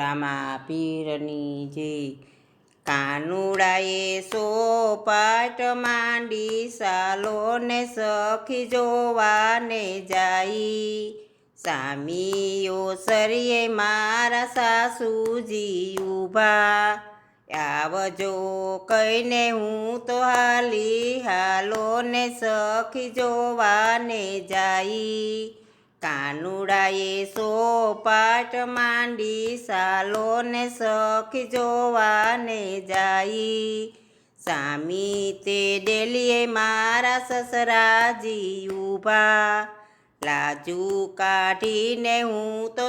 રામા પીરની જય। કાનુડાએ સોપાટ માંડી સાલો ને સખી જોવાને જાઈ। સામીઓ સરીએ મારા સાસુજી ઊભા, આવજો કહીને હું તો હાલો ને સખી જોવાને જાઈ। કાનુડાએ સોપાટ માંડી સાલો ને સખી જોવાને જાઈ। સામી તે ડેલીએ મારા સસરાજી ઊભા, લાજુ કાઢીને હું તો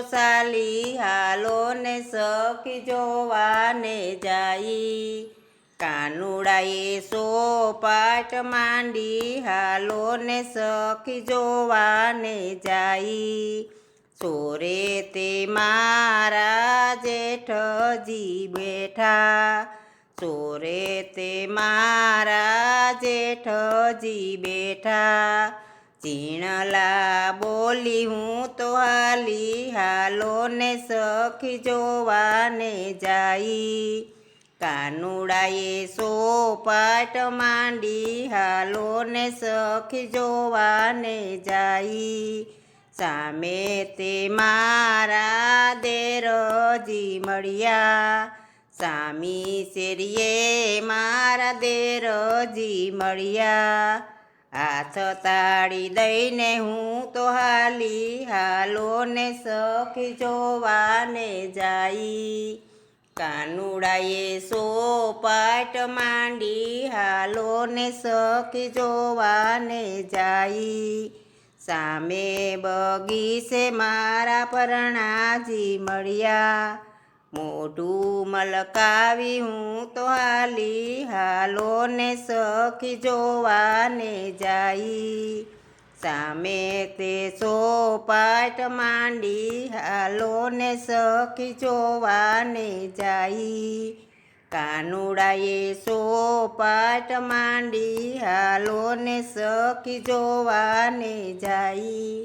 હાલો ને સખી જોવાને જાઈ। કાનુડાએ સોપાટ માંડી હાલો ને સખી જોવાને જાઈ। સોરે તે મારા જેઠજી બેઠા, સોરે તે મારા જેઠજી બેઠા। ચીણલા બોલી હું તો હાલો ને સખી જોવાને જાઈ। કાનુડાએ સોપાટ માંડી હાલો ને સખી જોવાને જાઈ। સામે તે મારા દેરજી મળ્યા, સામી શેરીએ મારા દેરજી મળ્યા। હાથ તાળી દઈને હું તો હાલો ને સખી જોવાને જાઈ। કાનુડાએ સોપાટ માંડી હાલો ને સખી જોવાને જાઈ। સામે બગીચે મારા પરણાજી મળ્યા, મોઢું મલકાવી હું તો હાલો ને સખી જોવાને જાઈ। સામે તે સોપાટ માંડી હાલો ને સખી જોવાને જાઈ। કાનુડાએ સોપાટ માંડી હાલો ને સખી જોવાને જાઈ।